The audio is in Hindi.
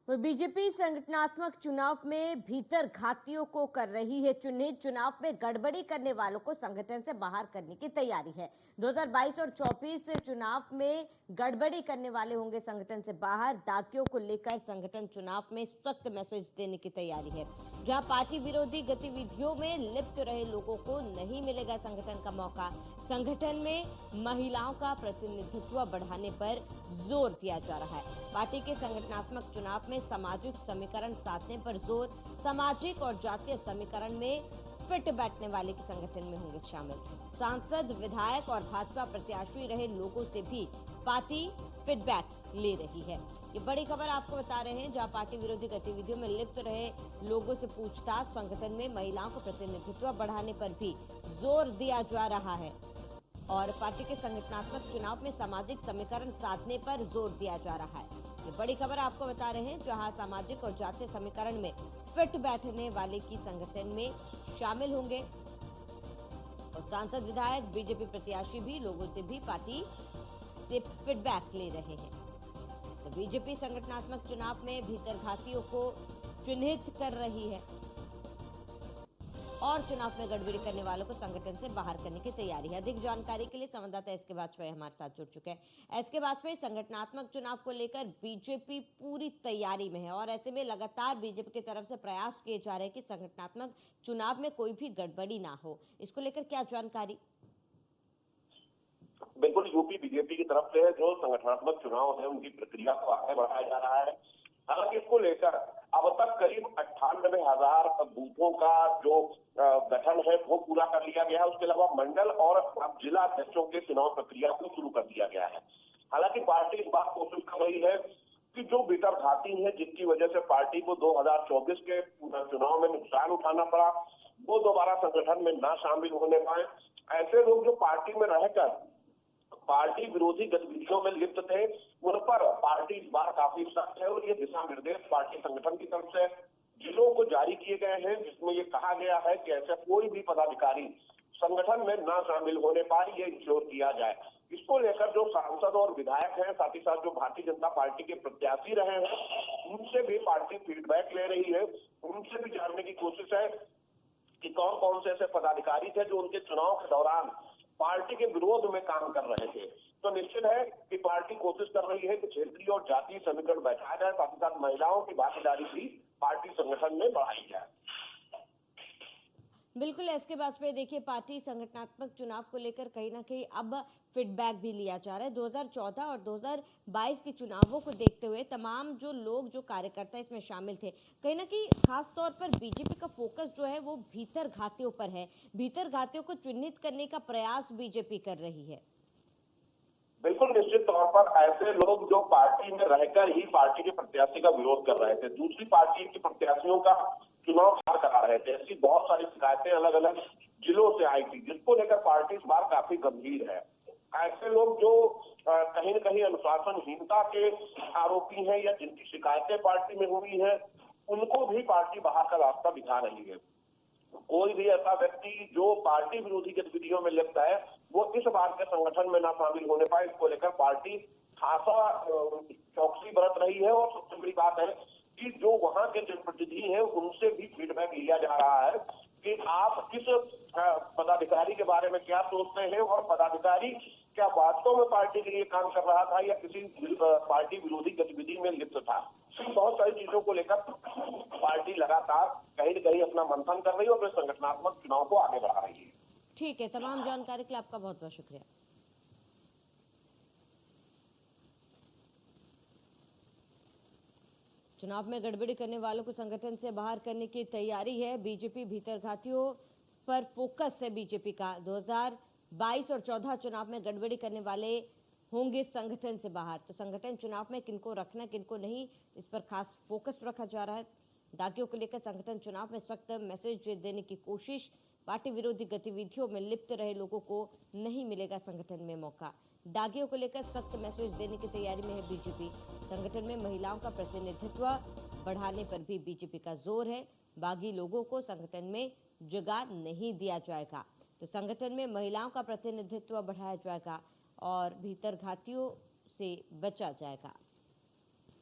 तो बीजेपी संगठनात्मक चुनाव में भीतर घातियों को कर रही है चिन्हित। चुनाव में गड़बड़ी करने वालों को संगठन से बाहर करने की तैयारी है। 2022 और 24 चुनाव में गड़बड़ी करने वाले होंगे संगठन से बाहर। दागियों को लेकर संगठन चुनाव में सख्त मैसेज देने की तैयारी है। जहां पार्टी विरोधी गतिविधियों में लिप्त रहे लोगों को नहीं मिलेगा संगठन का मौका। संगठन में महिलाओं का प्रतिनिधित्व बढ़ाने पर जोर दिया जा रहा है। पार्टी के संगठनात्मक चुनाव में सामाजिक समीकरण साधने पर जोर। सामाजिक और जातीय समीकरण में फिट बैठने वाले के संगठन में होंगे शामिल। सांसद, विधायक और भाजपा प्रत्याशी रहे लोगों से भी पार्टी फीडबैक ले रही है। ये बड़ी खबर आपको बता रहे हैं, जहां पार्टी विरोधी गतिविधियों में लिप्त रहे लोगों से पूछताछ। संगठन में महिलाओं को प्रतिनिधित्व बढ़ाने पर भी जोर दिया जा रहा है और पार्टी के संगठनात्मक चुनाव में सामाजिक समीकरण साधने पर जोर दिया जा रहा है। ये बड़ी खबर आपको बता रहे हैं, जहां सामाजिक और जातीय समीकरण में फिट बैठने वाले की संगठन में शामिल होंगे और सांसद, विधायक, बीजेपी प्रत्याशी भी लोगों से भी पार्टी से फीडबैक ले रहे हैं। तो बीजेपी संगठनात्मक चुनाव में भीतर घातियों को चिन्हित कर रही है और चुनाव में गड़बड़ी करने वालों को संगठन से बाहर करने की तैयारी है। अधिक जानकारी के लिए संवाददाता एसके वाजपेयी हमारे साथ जुड़ चुके हैं। एसके वाजपेयी, संगठनात्मक चुनाव को लेकर बीजेपी पूरी तैयारी में है और ऐसे में लगातार बीजेपी की तरफ से प्रयास किए जा रहे हैं कि संगठनात्मक चुनाव में कोई भी गड़बड़ी ना हो। इसको लेकर क्या जानकारी? बिल्कुल, यूपी बीजेपी की तरफ से जो संगठनात्मक चुनाव है उनकी प्रक्रिया को आगे बढ़ाया जा रहा है। हालांकि इसको लेकर अब तक करीब 98,000 बूथों का जो गठन है वो पूरा कर लिया गया है। उसके अलावा मंडल और अब जिला अध्यक्षों के चुनाव प्रक्रिया को शुरू कर दिया गया है। हालांकि पार्टी इस बात कोशिश कर रही है कि जो भीतर घाती है, जिसकी वजह से पार्टी को 2024 के चुनाव में नुकसान उठाना पड़ा, वो दोबारा संगठन में ना शामिल होने पाए। ऐसे लोग जो पार्टी में रहकर पार्टी विरोधी गतिविधियों में लिप्त थे, उन पर पार्टी इस बार काफी सख्त है और ये दिशा निर्देश पार्टी संगठन की तरफ से जिलों को जारी किए गए हैं, जिसमें ये कहा गया है कि ऐसा कोई भी पदाधिकारी संगठन में ना शामिल होने पाए, ये इंश्योर किया जाए। इसको लेकर जो सांसद और विधायक हैं, साथ ही साथ जो भारतीय जनता पार्टी के प्रत्याशी रहे हैं, उनसे भी पार्टी फीडबैक ले रही है। उनसे भी जानने की कोशिश है कि कौन कौन से ऐसे पदाधिकारी थे जो उनके चुनाव के दौरान पार्टी के विरोध में काम कर रहे थे। तो निश्चित है कि पार्टी कोशिश कर रही है कि क्षेत्रीय और जातीय समीकरण बैठाया जाए, साथ ही साथ महिलाओं की भागीदारी भी पार्टी संगठन में बढ़ाई जाए। बिल्कुल एसके वाजपेयी, देखिए पार्टी संगठनात्मक चुनाव को लेकर कहीं ना कहीं अब फीडबैक भी लिया जा रहा है। 2014 और 2022 के चुनावों को देखते हुए तमाम जो लोग, जो कार्यकर्ता इसमें शामिल थे, कहीं ना कहीं खास तौर पर बीजेपी का फोकस जो है वो भीतर घातियों पर है। भीतर घातियों को चिन्हित करने का प्रयास बीजेपी कर रही है। बिल्कुल, निश्चित तौर पर ऐसे लोग जो पार्टी में रहकर ही पार्टी के प्रत्याशी का विरोध कर रहे थे, दूसरी पार्टी के प्रत्याशियों का चुनाव बाहर करा रहे थे, ऐसी बहुत सारी शिकायतें अलग अलग जिलों से आई थी, जिसको लेकर पार्टी इस बार काफी गंभीर है। ऐसे लोग जो कहीं न कहीं अनुशासनहीनता के आरोपी हैं या जिनकी शिकायतें पार्टी में हुई है, उनको भी पार्टी बाहर का रास्ता दिखा रही है। कोई भी ऐसा व्यक्ति जो पार्टी विरोधी गतिविधियों में लिप्त है, वो इस बार के संगठन में ना शामिल होने पाए, इसको लेकर पार्टी खासा चौकसी बरत रही है। और सबसे बड़ी बात है कि जो वहां के जनप्रतिनिधि हैं, उनसे भी फीडबैक लिया जा रहा है कि आप किस पदाधिकारी के बारे में क्या सोचते हैं और पदाधिकारी क्या वास्तव में पार्टी के लिए काम कर रहा था या किसी पार्टी विरोधी गतिविधि में लिप्त था। बहुत सारी चीजों को लेकर पार्टी लगातार कहीं न कहीं अपना मंथन कर रही है और अपने संगठनात्मक चुनाव को आगे बढ़ा रही है। ठीक है, तमाम जानकारी के लिए आपका बहुत बहुत शुक्रिया। चुनाव में गड़बड़ी करने वालों को संगठन से बाहर करने की तैयारी है बीजेपी। भीतर घातियों पर फोकस है बीजेपी का। 2022 और 14 चुनाव में गड़बड़ी करने वाले होंगे संगठन से बाहर। तो संगठन चुनाव में किनको रखना, किनको नहीं, इस पर खास फोकस रखा जा रहा है। दागियों को लेकर संगठन चुनाव में सख्त मैसेज देने की कोशिश। पार्टी विरोधी गतिविधियों में लिप्त रहे लोगों को नहीं मिलेगा संगठन में मौका। दागियों को लेकर सख्त मैसेज देने की तैयारी में है बीजेपी। संगठन में महिलाओं का प्रतिनिधित्व बढ़ाने पर भी बीजेपी का जोर है। बागी लोगों को संगठन में जगह नहीं दिया जाएगा। तो संगठन में महिलाओं का प्रतिनिधित्व बढ़ाया जाएगा और भीतर घातियों से बचा जाएगा।